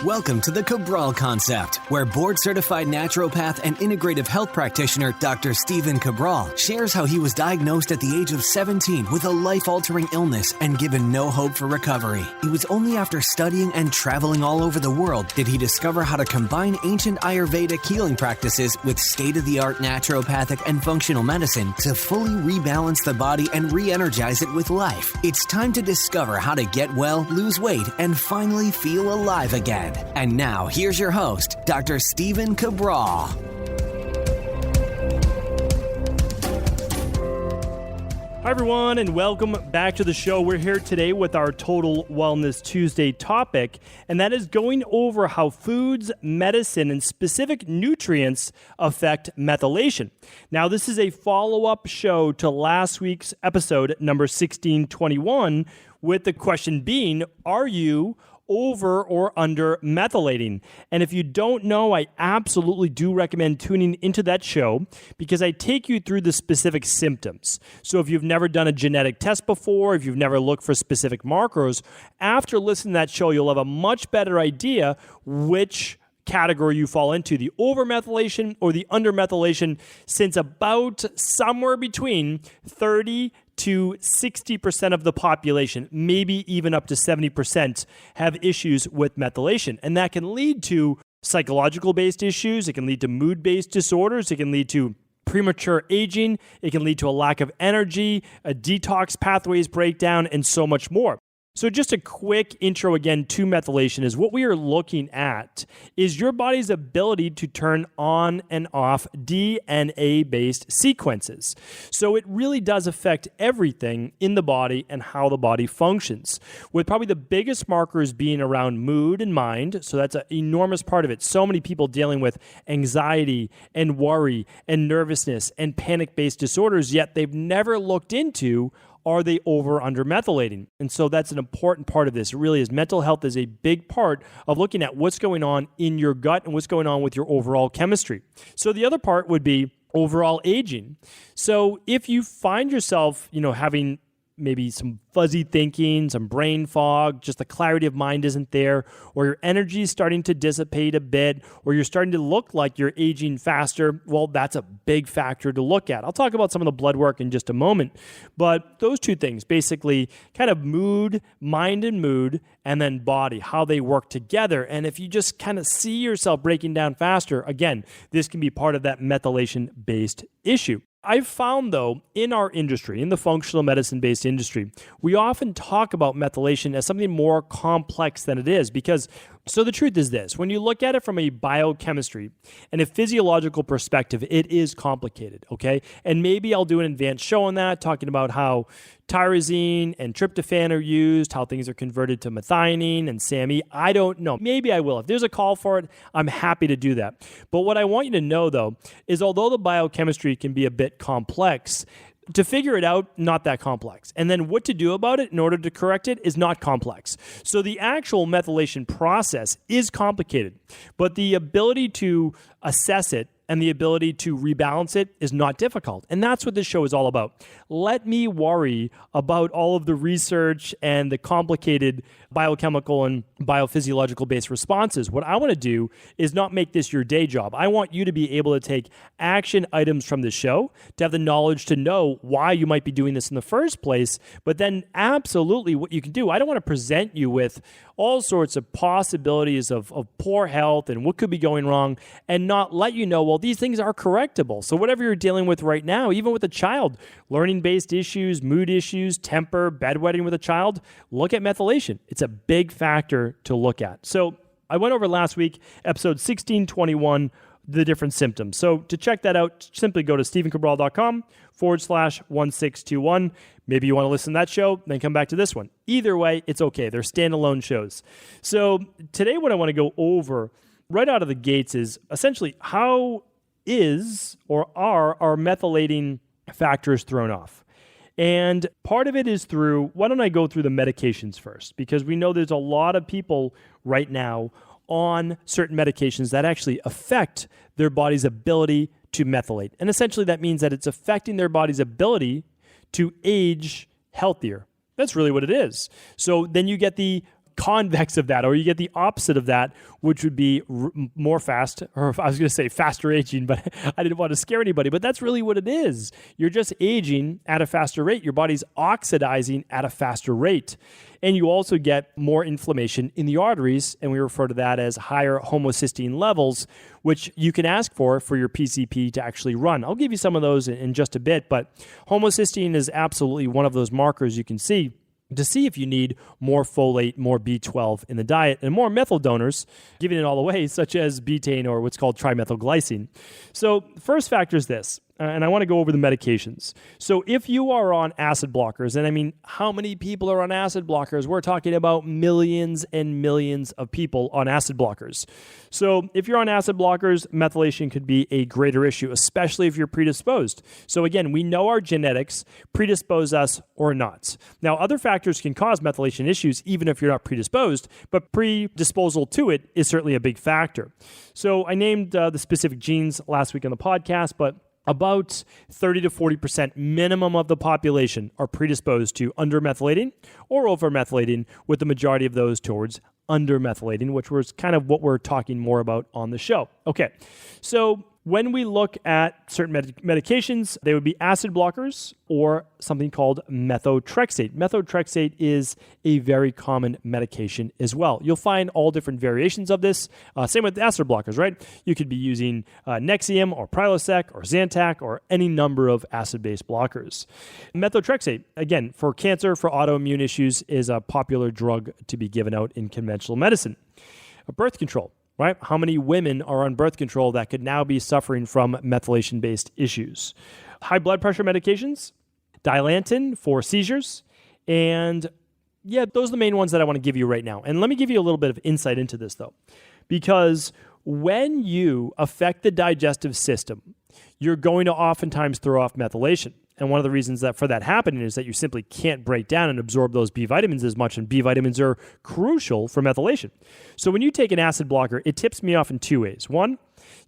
Welcome to the Cabral Concept, where board-certified naturopath and integrative health practitioner Dr. Stephen Cabral shares how he was diagnosed at the age of 17 with a life-altering illness and given no hope for recovery. It was only after studying and traveling all over the world did he discover how to combine ancient Ayurvedic healing practices with state-of-the-art naturopathic and functional medicine to fully rebalance the body and re-energize it with life. It's time to discover how to get well, lose weight, and finally feel alive again. And now, here's your host, Dr. Stephen Cabral. Hi, everyone, and welcome back to the show. We're here today with our Total Wellness Tuesday topic, and that is going over how foods, medicine, and specific nutrients affect methylation. Now, this is a follow-up show to last week's episode, number 1621, with the question being, are you over or under methylating? And if you don't know, I absolutely do recommend tuning into that show because I take you through the specific symptoms. So if you've never done a genetic test before, if you've never looked for specific markers, after listening to that show, you'll have a much better idea which category you fall into, the over-methylation or the under-methylation, since about somewhere between 30 to 60% of the population, maybe even up to 70%, have issues with methylation. And that can lead to psychological-based issues. It can lead to mood-based disorders. It can lead to premature aging. It can lead to a lack of energy, a detox pathways breakdown, and so much more. So just a quick intro again to methylation is what we are looking at is your body's ability to turn on and off DNA-based sequences. So it really does affect everything in the body and how the body functions, with probably the biggest markers being around mood and mind. So that's an enormous part of it. So many people dealing with anxiety and worry and nervousness and panic-based disorders, yet they've never looked into, are they over or under methylating? And so that's an important part of this. It really is. Mental health is a big part of looking at what's going on in your gut and what's going on with your overall chemistry. So the other part would be overall aging. So if you find yourself, having maybe some fuzzy thinking, some brain fog, just the clarity of mind isn't there, or your energy is starting to dissipate a bit, or you're starting to look like you're aging faster, well, that's a big factor to look at. I'll talk about some of the blood work in just a moment, but those two things, basically kind of mood, mind and mood, and then body, how they work together. And if you just kind of see yourself breaking down faster, again, this can be part of that methylation-based issue. I've found, though, in our industry, in the functional medicine-based industry, we often talk about methylation as something more complex than it is because, so the truth is this, when you look at it from a biochemistry and a physiological perspective, it is complicated, okay? And maybe I'll do an advanced show on that, talking about how tyrosine and tryptophan are used, how things are converted to methionine and SAMe. I don't know. Maybe I will. If there's a call for it, I'm happy to do that. But what I want you to know, though, is although the biochemistry can be a bit complex, to figure it out, not that complex. And then what to do about it in order to correct it is not complex. So the actual methylation process is complicated, but the ability to assess it and the ability to rebalance it is not difficult. And that's what this show is all about. Let me worry about all of the research and the complicated biochemical and biophysiological based responses. What I want to do is not make this your day job. I want you to be able to take action items from the show, to have the knowledge to know why you might be doing this in the first place, but then absolutely what you can do. I don't want to present you with all sorts of possibilities of poor health and what could be going wrong and not let you know, well, these things are correctable. So whatever you're dealing with right now, even with a child, learning-based issues, mood issues, temper, bedwetting with a child, look at methylation. It's a big factor to look at. So I went over last week, episode 1621, the different symptoms. So to check that out, simply go to stephencabral.com/1621. Maybe you want to listen to that show, then come back to this one. Either way, it's okay. They're standalone shows. So today what I want to go over right out of the gates is essentially how is or are our methylating factors thrown off. And part of it is through, why don't I go through the medications first? Because we know there's a lot of people right now on certain medications that actually affect their body's ability to methylate. And essentially that means that it's affecting their body's ability to age healthier. That's really what it is. So then you get the convex of that, or you get the opposite of that, which would be more fast, or I was going to say faster aging, but I didn't want to scare anybody, but that's really what it is. You're just aging at a faster rate. Your body's oxidizing at a faster rate. And you also get more inflammation in the arteries, and we refer to that as higher homocysteine levels, which you can ask for your PCP to actually run. I'll give you some of those in just a bit, but homocysteine is absolutely one of those markers you can see to see if you need more folate, more B12 in the diet, and more methyl donors, giving it all away, such as betaine or what's called trimethylglycine. So the first factor is this, and I want to go over the medications. So if you are on acid blockers, and I mean, how many people are on acid blockers? We're talking about millions and millions of people on acid blockers. So if you're on acid blockers, methylation could be a greater issue, especially if you're predisposed. So again, we know our genetics predispose us or not. Now, other factors can cause methylation issues even if you're not predisposed, but predisposal to it is certainly a big factor. So I named the specific genes last week on the podcast, but about 30 to 40% minimum of the population are predisposed to undermethylating or overmethylating, with the majority of those towards undermethylating, which was kind of what we're talking more about on the show. Okay, so when we look at certain medications, they would be acid blockers or something called methotrexate. Methotrexate is a very common medication as well. You'll find all different variations of this. Same with acid blockers, right? You could be using Nexium or Prilosec or Zantac or any number of acid-based blockers. Methotrexate, again, for cancer, for autoimmune issues, is a popular drug to be given out in conventional medicine. Birth control. Right? How many women are on birth control that could now be suffering from methylation-based issues? High blood pressure medications, Dilantin for seizures, and yeah, those are the main ones that I want to give you right now. And let me give you a little bit of insight into this, though, because when you affect the digestive system, you're going to oftentimes throw off methylation. And one of the reasons that for that happening is that you simply can't break down and absorb those B vitamins as much, and B vitamins are crucial for methylation. So when you take an acid blocker, it tips me off in two ways. One,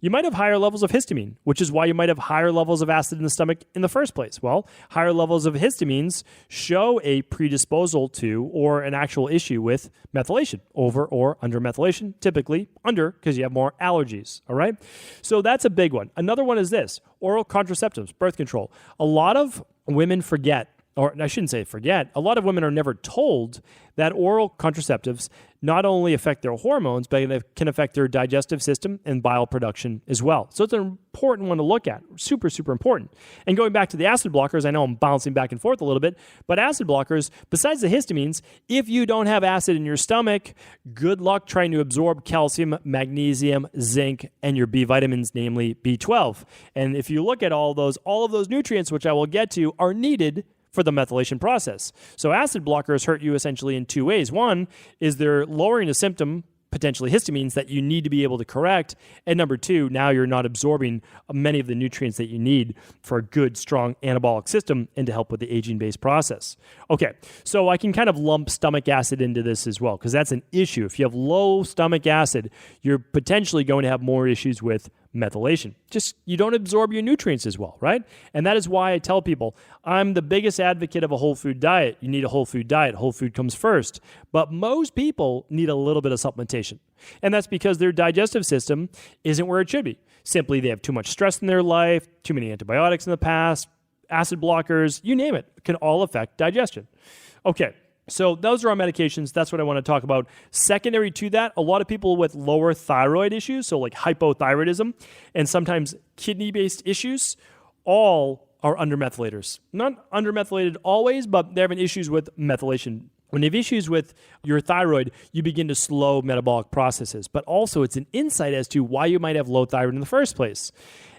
you might have higher levels of histamine, which is why you might have higher levels of acid in the stomach in the first place. Well, higher levels of histamines show a predisposal to or an actual issue with methylation, over or under methylation, typically under because you have more allergies, all right? So that's a big one. Another one is this, oral contraceptives, birth control. A lot of women forget, or I shouldn't say forget, a lot of women are never told that oral contraceptives not only affect their hormones, but it can affect their digestive system and bile production as well. So it's an important one to look at. Super, super important. And going back to the acid blockers, I know I'm bouncing back and forth a little bit, but acid blockers, besides the histamines, if you don't have acid in your stomach, good luck trying to absorb calcium, magnesium, zinc, and your B vitamins, namely B12. And if you look at all of those nutrients, which I will get to, are needed for the methylation process. So acid blockers hurt you essentially in two ways. One is they're lowering a symptom, potentially histamines, that you need to be able to correct. And number two, now you're not absorbing many of the nutrients that you need for a good, strong anabolic system and to help with the aging-based process. Okay, so I can kind of lump stomach acid into this as well, because that's an issue. If you have low stomach acid, you're potentially going to have more issues with methylation. Just you don't absorb your nutrients as well, right? And that is why I tell people I'm the biggest advocate of a whole food diet. You need a whole food diet. Whole food comes first. But most people need a little bit of supplementation. And that's because their digestive system isn't where it should be. Simply they have too much stress in their life, too many antibiotics in the past, acid blockers, you name it, can all affect digestion. Okay. So those are our medications. That's what I want to talk about. Secondary to that, a lot of people with lower thyroid issues, so like hypothyroidism, and sometimes kidney-based issues, all are undermethylators. Not undermethylated always, but they're having issues with methylation. When you have issues with your thyroid, you begin to slow metabolic processes. But also, it's an insight as to why you might have low thyroid in the first place.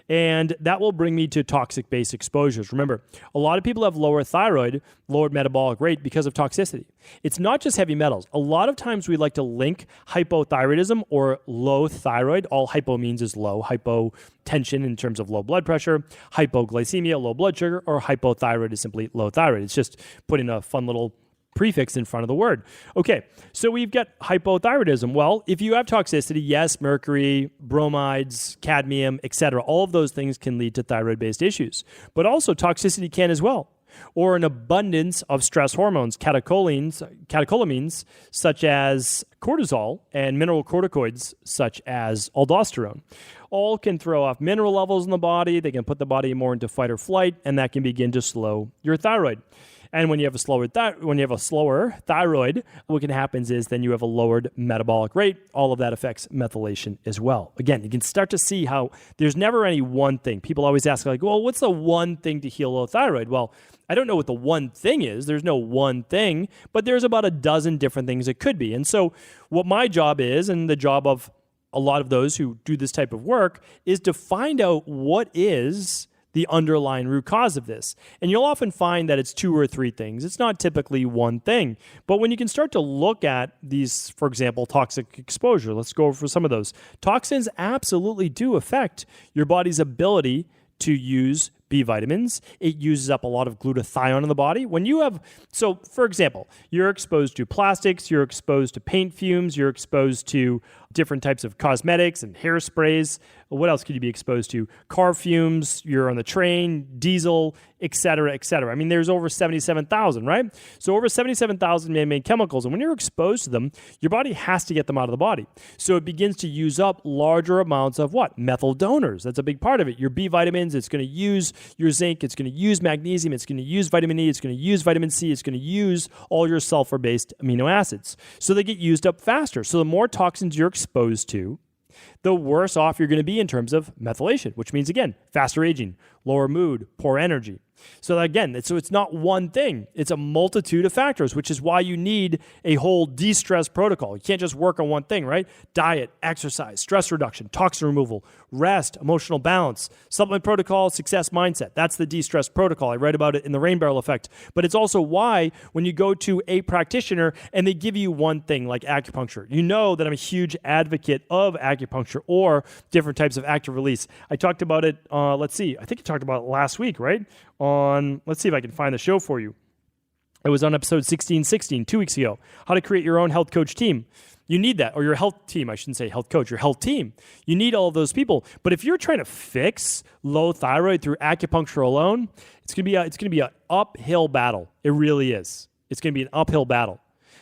And that will bring me to toxic-based exposures. Remember, a lot of people have lower thyroid, lower metabolic rate because of toxicity. It's not just heavy metals. A lot of times we like to link hypothyroidism or low thyroid. All hypo means is low. Hypotension in terms of low blood pressure, hypoglycemia, low blood sugar, or hypothyroid is simply low thyroid. It's just putting a fun little prefix in front of the word. Okay, so we've got hypothyroidism. Well, if you have toxicity, yes, mercury, bromides, cadmium, etc., all of those things can lead to thyroid-based issues. But also toxicity can as well. or an abundance of stress hormones, catecholamines, such as cortisol, and mineral corticoids, such as aldosterone. All can throw off mineral levels in the body. They can put the body more into fight or flight, and that can begin to slow your thyroid. And when you have a slower thyroid, what can happen is then you have a lowered metabolic rate. All of that affects methylation as well. Again, you can start to see how there's never any one thing. People always ask, like, well, what's the one thing to heal low thyroid? Well, I don't know what the one thing is. There's no one thing, but there's about a dozen different things it could be. And so what my job is, and the job of a lot of those who do this type of work, is to find out what is the underlying root cause of this. And you'll often find that it's two or three things. It's not typically one thing. But when you can start to look at these, for example, toxic exposure, let's go over some of those. Toxins absolutely do affect your body's ability to use B vitamins. It uses up a lot of glutathione in the body. So for example, you're exposed to plastics, you're exposed to paint fumes, you're exposed to different types of cosmetics and hairsprays. What else could you be exposed to? Car fumes, you're on the train, diesel, et cetera, et cetera. I mean, there's over 77,000, right? So over 77,000 man-made chemicals. And when you're exposed to them, your body has to get them out of the body. So it begins to use up larger amounts of what? Methyl donors. That's a big part of it. Your B vitamins, it's going to use your zinc, it's going to use magnesium, it's going to use vitamin E, it's going to use vitamin C, it's going to use all your sulfur-based amino acids. So they get used up faster. So the more toxins you're exposed to, the worse off you're going to be in terms of methylation, which means, again, faster aging, lower mood, poor energy. So again, it's not one thing. It's a multitude of factors, which is why you need a whole de-stress protocol. You can't just work on one thing, right? Diet, exercise, stress reduction, toxin removal, rest, emotional balance, supplement protocol, success mindset. That's the de-stress protocol. I write about it in the Rain Barrel Effect. But it's also why when you go to a practitioner and they give you one thing like acupuncture, you know that I'm a huge advocate of acupuncture or different types of active release. I talked about it, I think I talked about it last week, right? Let's see if I can find the show for you. It was on episode 1616, 2 weeks ago. How to create your own health coach team. You need that, or your health team. I shouldn't say health coach, your health team. You need all of those people. But if you're trying to fix low thyroid through acupuncture alone, it's going to be an uphill battle. It really is. It's going to be an uphill battle.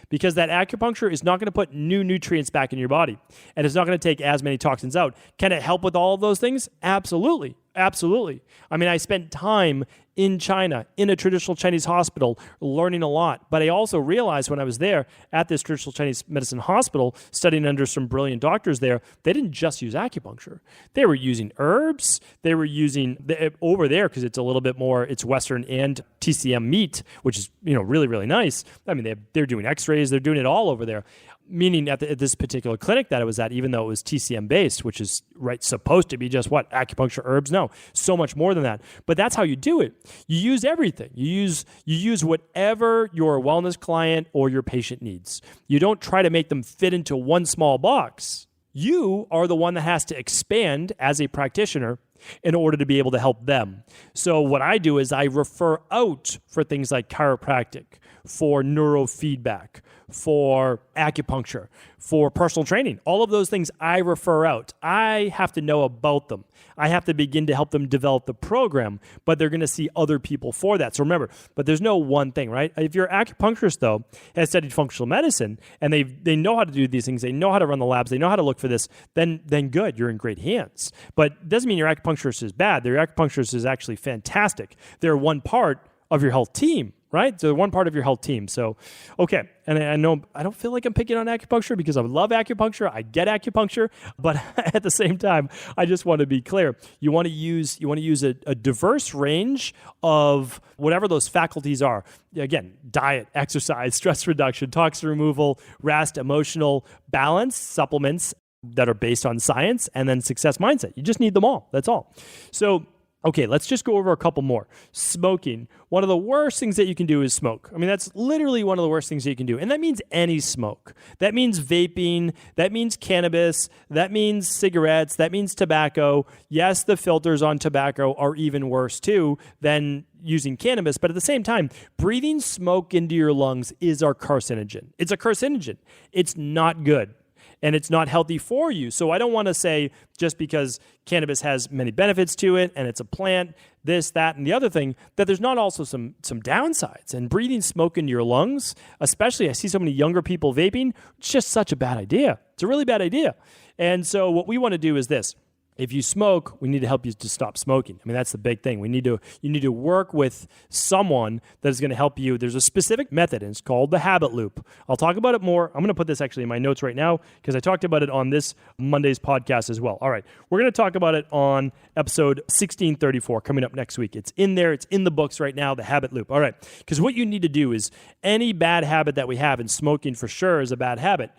Because that acupuncture is not going to put new nutrients back in your body. And it's not going to take as many toxins out. Can it help with all of those things? Absolutely. Absolutely. I mean, I spent time in China, in a traditional Chinese hospital, learning a lot. But I also realized when I was there at this traditional Chinese medicine hospital, studying under some brilliant doctors there, they didn't just use acupuncture. They were using herbs. They were using, over there, because it's a little bit more, it's Western and TCM meat, which is, really, really nice. I mean, they're doing x-rays. They're doing it all over there. Meaning at this particular clinic that I was at, even though it was TCM based, which is supposed to be just what? Acupuncture, herbs? No, so much more than that. But that's how you do it. You use everything. You use whatever your wellness client or your patient needs. You don't try to make them fit into one small box. You are the one that has to expand as a practitioner in order to be able to help them. So what I do is I refer out for things like chiropractic, for neurofeedback, for acupuncture, for personal training. All of those things I refer out. I have to know about them. I have to begin to help them develop the program, but they're going to see other people for that. So remember, but there's no one thing, right? If your acupuncturist, though, has studied functional medicine and they know how to do these things, they know how to run the labs, they know how to look for this, then good, you're in great hands. But it doesn't mean your acupuncturist is bad. Their acupuncturist is actually fantastic. They're one part of your health team, right? So one part of your health team. So, okay. And I know I don't feel like I'm picking on acupuncture because I love acupuncture. I get acupuncture, but at the same time, I just want to be clear. You want to use a diverse range of whatever those faculties are. Again, diet, exercise, stress reduction, toxin removal, rest, emotional balance, supplements that are based on science, and then success mindset. You just need them all. That's all. So, okay, let's just go over a couple more. Smoking. One of the worst things that you can do is smoke. I mean, that's literally one of the worst things that you can do. And that means any smoke. That means vaping. That means cannabis. That means cigarettes. That means tobacco. Yes, the filters on tobacco are even worse too than using cannabis. But at the same time, breathing smoke into your lungs is a carcinogen. It's a carcinogen. It's not good. and it's not healthy for you. So I don't want to say just because cannabis has many benefits to it and it's a plant, this, that, and the other thing, that there's not also some downsides. And breathing smoke into your lungs, especially I see so many younger people vaping, it's just such a bad idea. It's a really bad idea. And so what we want to do is this. If you smoke, we need to help you to stop smoking. I mean, that's the big thing. You need to work with someone that is going to help you. There's a specific method, and it's called the habit loop. I'll talk about it more. I'm going to put this actually in my notes right now because I talked about it on this Monday's podcast as well. All right. We're going to talk about it on episode 1634 coming up next week. It's in there. It's in the books right now, the habit loop. All right. Because what you need to do is any bad habit that we have, and smoking for sure is a bad habit,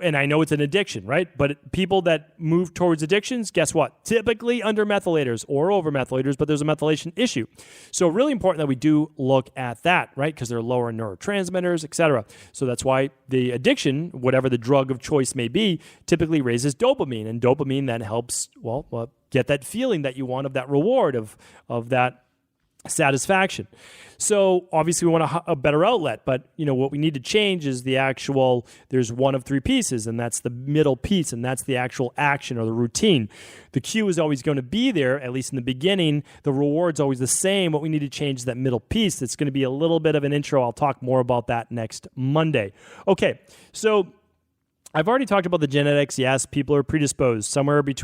and I know it's an addiction, right? But people that move towards addictions, guess what? Typically under methylators or over methylators, but there's a methylation issue. So really important that we do look at that, right? Because they're lower in neurotransmitters, et cetera. So that's why the addiction, whatever the drug of choice may be, typically raises dopamine. And dopamine then helps, get that feeling that you want of that reward, of that satisfaction. So obviously we want a better outlet, but what we need to change is there's one of three pieces, and that's the middle piece, and that's the actual action or the routine. The cue is always going to be there, at least in the beginning. The reward's always the same. What we need to change is that middle piece. It's going to be a little bit of an intro. I'll talk more about that next Monday. Okay, so I've already talked about the genetics. Yes, people are predisposed somewhere around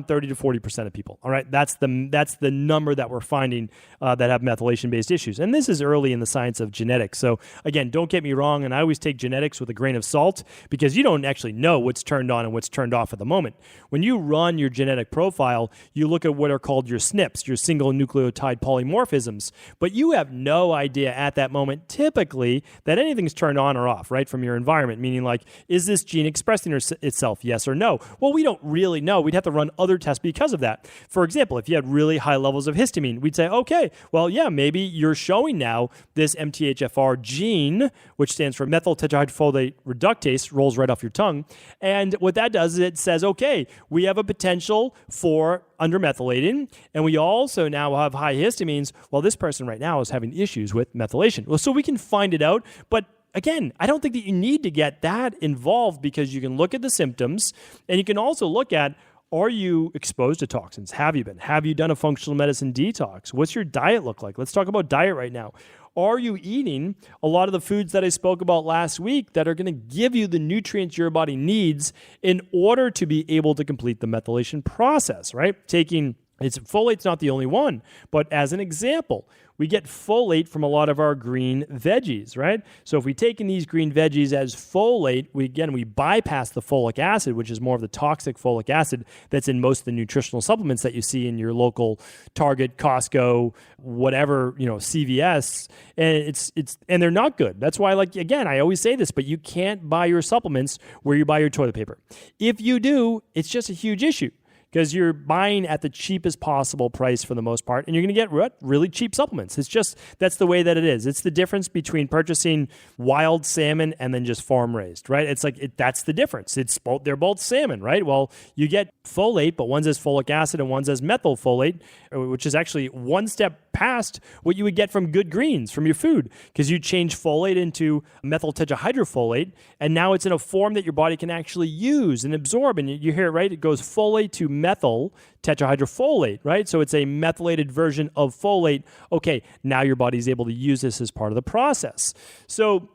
30 to 40% of people. All right, that's the number that we're finding that have methylation-based issues. And this is early in the science of genetics. So again, don't get me wrong, and I always take genetics with a grain of salt because you don't actually know what's turned on and what's turned off at the moment. When you run your genetic profile, you look at what are called your SNPs, your single nucleotide polymorphisms, but you have no idea at that moment typically that anything's turned on or off, right, from your environment, meaning like, is this gene expressing itself, yes or no? Well, we don't really know. We'd have to run other tests because of that. For example, if you had really high levels of histamine, we'd say, okay, well, yeah, maybe you're showing now this MTHFR gene, which stands for methyl tetrahydrofolate reductase, rolls right off your tongue. And what that does is it says, okay, we have a potential for undermethylating, and we also now have high histamines. Well, this person right now is having issues with methylation. Well, so we can find it out, but again, I don't think that you need to get that involved because you can look at the symptoms and you can also look at, are you exposed to toxins? Have you been? Have you done a functional medicine detox? What's your diet look like? Let's talk about diet right now. Are you eating a lot of the foods that I spoke about last week that are going to give you the nutrients your body needs in order to be able to complete the methylation process, right? Folate's not the only one, but as an example, we get folate from a lot of our green veggies, right? So if we take in these green veggies as folate, we bypass the folic acid, which is more of the toxic folic acid that's in most of the nutritional supplements that you see in your local Target, Costco, whatever, CVS, and and they're not good. That's why, again, I always say this, but you can't buy your supplements where you buy your toilet paper. If you do, it's just a huge issue, because you're buying at the cheapest possible price for the most part, and you're going to get really cheap supplements. That's the way that it is. It's the difference between purchasing wild salmon and then just farm raised, right? It's that's the difference. They're both salmon, right? Well, you get folate, but one says folic acid and one says methylfolate, which is actually one step past what you would get from good greens from your food, because you change folate into methyl tetrahydrofolate, and now it's in a form that your body can actually use and absorb. And you hear it, right? It goes folate to methyl tetrahydrofolate, right? So it's a methylated version of folate. Okay, now your body's able to use this as part of the process. So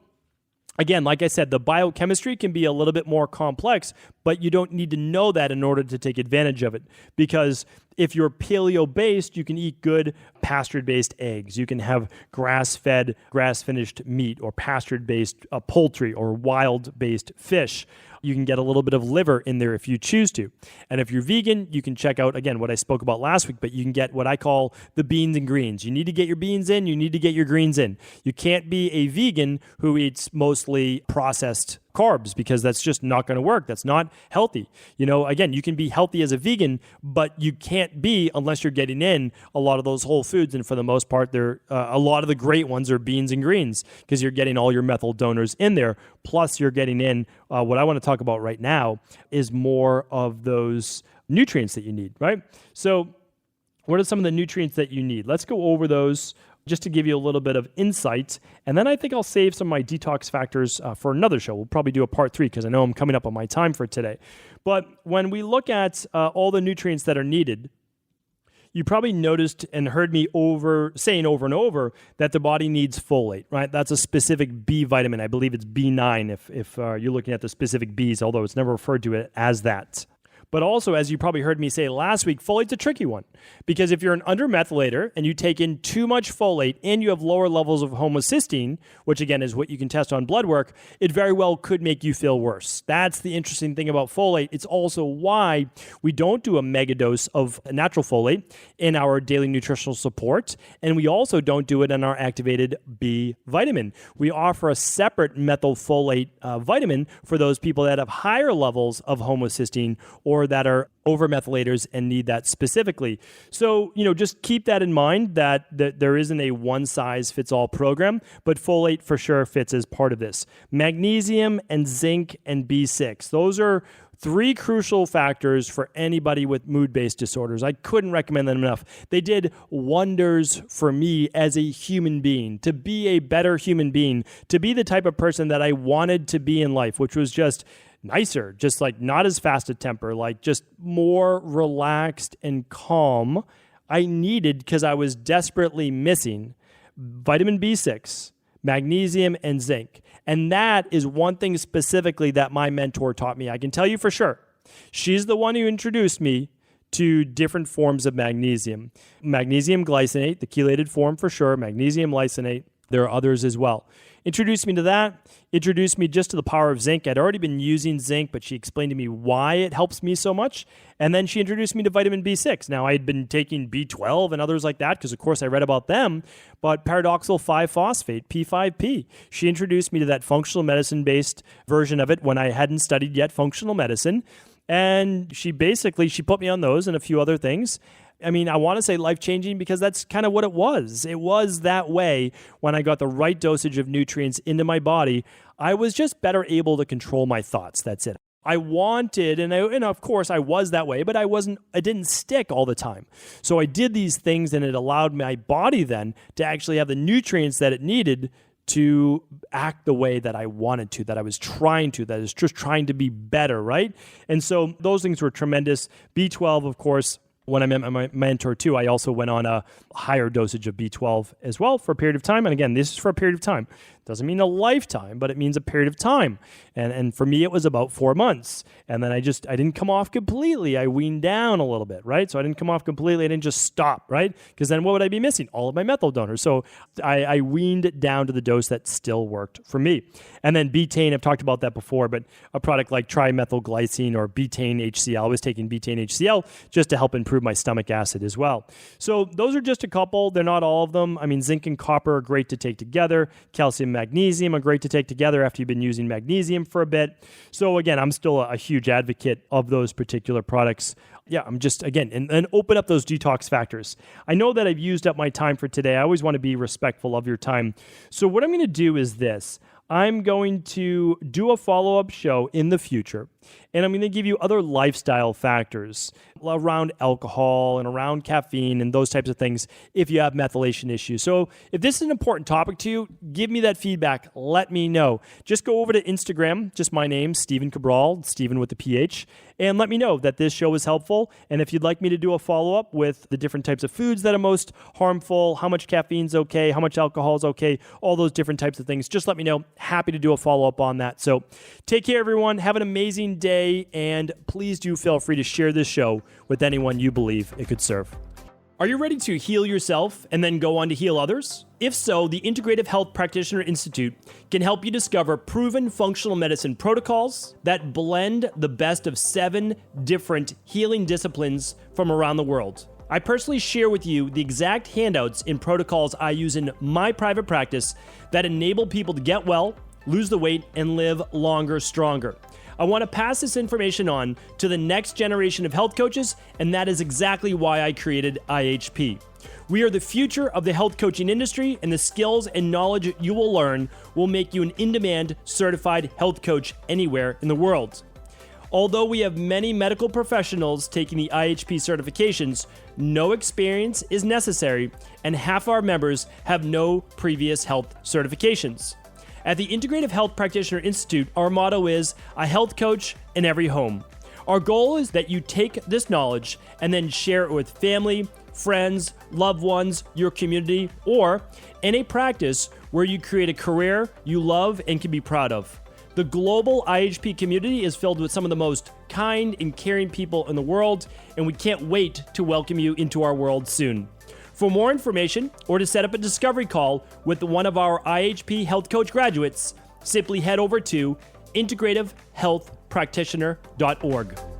again, like I said, the biochemistry can be a little bit more complex, but you don't need to know that in order to take advantage of it. Because if you're paleo-based, you can eat good pastured-based eggs. You can have grass-fed, grass-finished meat, or pastured-based poultry, or wild-based fish. You can get a little bit of liver in there if you choose to. And if you're vegan, you can check out, again, what I spoke about last week, but you can get what I call the beans and greens. You need to get your beans in, you need to get your greens in. You can't be a vegan who eats mostly processed carbs, because that's just not going to work. That's not healthy. Again, you can be healthy as a vegan, but you can't be unless you're getting in a lot of those whole foods. And for the most part, a lot of the great ones are beans and greens, because you're getting all your methyl donors in there. Plus, you're getting in what I want to talk about right now is more of those nutrients that you need, right? So what are some of the nutrients that you need? Let's go over those just to give you a little bit of insight. And then I think I'll save some of my detox factors for another show. We'll probably do a part 3 because I know I'm coming up on my time for today. But when we look at all the nutrients that are needed, you probably noticed and heard me saying over and over that the body needs folate, right? That's a specific B vitamin. I believe it's B9 if you're looking at the specific Bs, although it's never referred to it as that. But also, as you probably heard me say last week, folate's a tricky one. Because if you're an undermethylator and you take in too much folate and you have lower levels of homocysteine, which again is what you can test on blood work, it very well could make you feel worse. That's the interesting thing about folate. It's also why we don't do a mega dose of natural folate in our daily nutritional support. And we also don't do it in our activated B vitamin. We offer a separate methylfolate vitamin for those people that have higher levels of homocysteine or that are overmethylators and need that specifically. So, just keep that in mind that there isn't a one-size-fits-all program, but folate for sure fits as part of this. Magnesium and zinc and B6. Those are 3 crucial factors for anybody with mood-based disorders. I couldn't recommend them enough. They did wonders for me as a human being, to be a better human being, to be the type of person that I wanted to be in life, which was just nicer, just like not as fast a temper, like just more relaxed and calm. I needed, because I was desperately missing vitamin B6, magnesium, and zinc. And that is one thing specifically that my mentor taught me. I can tell you for sure. She's the one who introduced me to different forms of magnesium. Magnesium glycinate, the chelated form for sure, magnesium lysate. There are others as well. Introduced me to that, introduced me just to the power of zinc. I'd already been using zinc, but she explained to me why it helps me so much. And then she introduced me to vitamin B6. Now, I had been taking B12 and others like that because, of course, I read about them. But paradoxal 5-phosphate, P5P, she introduced me to that functional medicine-based version of it when I hadn't studied yet functional medicine. And she put me on those and a few other things. I mean, I want to say life-changing because that's kind of what it was. It was that way when I got the right dosage of nutrients into my body. I was just better able to control my thoughts. That's it. I wanted, and of course I was that way, but I didn't stick all the time. So I did these things and it allowed my body then to actually have the nutrients that it needed to act the way that I wanted to, that I was trying to, that is just trying to be better, right? And so those things were tremendous. B12, of course. When I met my mentor too, I also went on a higher dosage of B12 as well for a period of time. And again, this is for a period of time. Doesn't mean a lifetime, but it means a period of time. And for me, it was about 4 months. And then I didn't come off completely. I weaned down a little bit, right? So I didn't come off completely. I didn't just stop, right? Because then what would I be missing? All of my methyl donors. So I weaned it down to the dose that still worked for me. And then betaine, I've talked about that before, but a product like trimethylglycine or betaine HCl, I was taking betaine HCl just to help improve my stomach acid as well. So those are just a couple. They're not all of them. I mean, zinc and copper are great to take together. Calcium, magnesium are great to take together after you've been using magnesium for a bit. So again, I'm still a huge advocate of those particular products. Yeah, I'm just, again, and open up those detox factors. I know that I've used up my time for today. I always want to be respectful of your time. So what I'm going to do is this. I'm going to do a follow-up show in the future, and I'm going to give you other lifestyle factors around alcohol and around caffeine and those types of things if you have methylation issues. So if this is an important topic to you, give me that feedback. Let me know. Just go over to Instagram, just my name, Stephen Cabral, Stephen with the PH, and let me know that this show was helpful. And if you'd like me to do a follow-up with the different types of foods that are most harmful, how much caffeine's okay, how much alcohol is okay, all those different types of things, just let me know. Happy to do a follow-up on that. So take care, everyone. Have an amazing day, and please do feel free to share this show with anyone you believe it could serve. Are you ready to heal yourself and then go on to heal others? If so, the Integrative Health Practitioner Institute can help you discover proven functional medicine protocols that blend the best of 7 different healing disciplines from around the world. I personally share with you the exact handouts and protocols I use in my private practice that enable people to get well, lose the weight, and live longer, stronger. I want to pass this information on to the next generation of health coaches, and that is exactly why I created IHP. We are the future of the health coaching industry, and the skills and knowledge you will learn will make you an in-demand certified health coach anywhere in the world. Although we have many medical professionals taking the IHP certifications, no experience is necessary, and half our members have no previous health certifications. At the Integrative Health Practitioner Institute, our motto is a health coach in every home. Our goal is that you take this knowledge and then share it with family, friends, loved ones, your community, or in a practice where you create a career you love and can be proud of. The global IHP community is filled with some of the most kind and caring people in the world, and we can't wait to welcome you into our world soon. For more information or to set up a discovery call with one of our IHP Health Coach graduates, simply head over to integrativehealthpractitioner.org.